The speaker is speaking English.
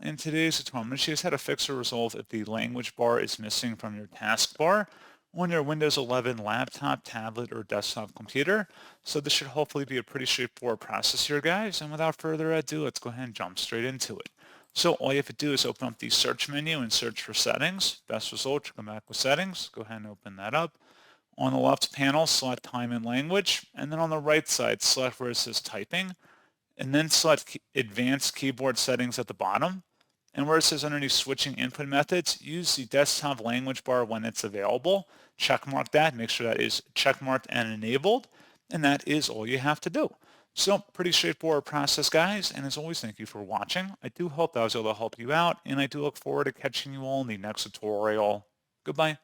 In today's tutorial, I'm going to show you how to fix or resolve if the language bar is missing from your taskbar on your Windows 11 laptop, tablet, or desktop computer. So this should hopefully be a pretty straightforward process here, guys. And without further ado, let's go ahead and jump straight into it. So all you have to do is open up the search menu and search for settings. Best result, you come back with settings. Go ahead and open that up. On the left panel, select time and language. And then on the right side, select where it says typing. And then select advanced keyboard settings at the bottom. And where it says underneath switching input methods, use the desktop language bar when it's available. Checkmark that, make sure that is checkmarked and enabled, and that is all you have to do. So pretty straightforward process, guys, and as always, thank you for watching. I do hope that I was able to help you out, and I do look forward to catching you all in the next tutorial. Goodbye.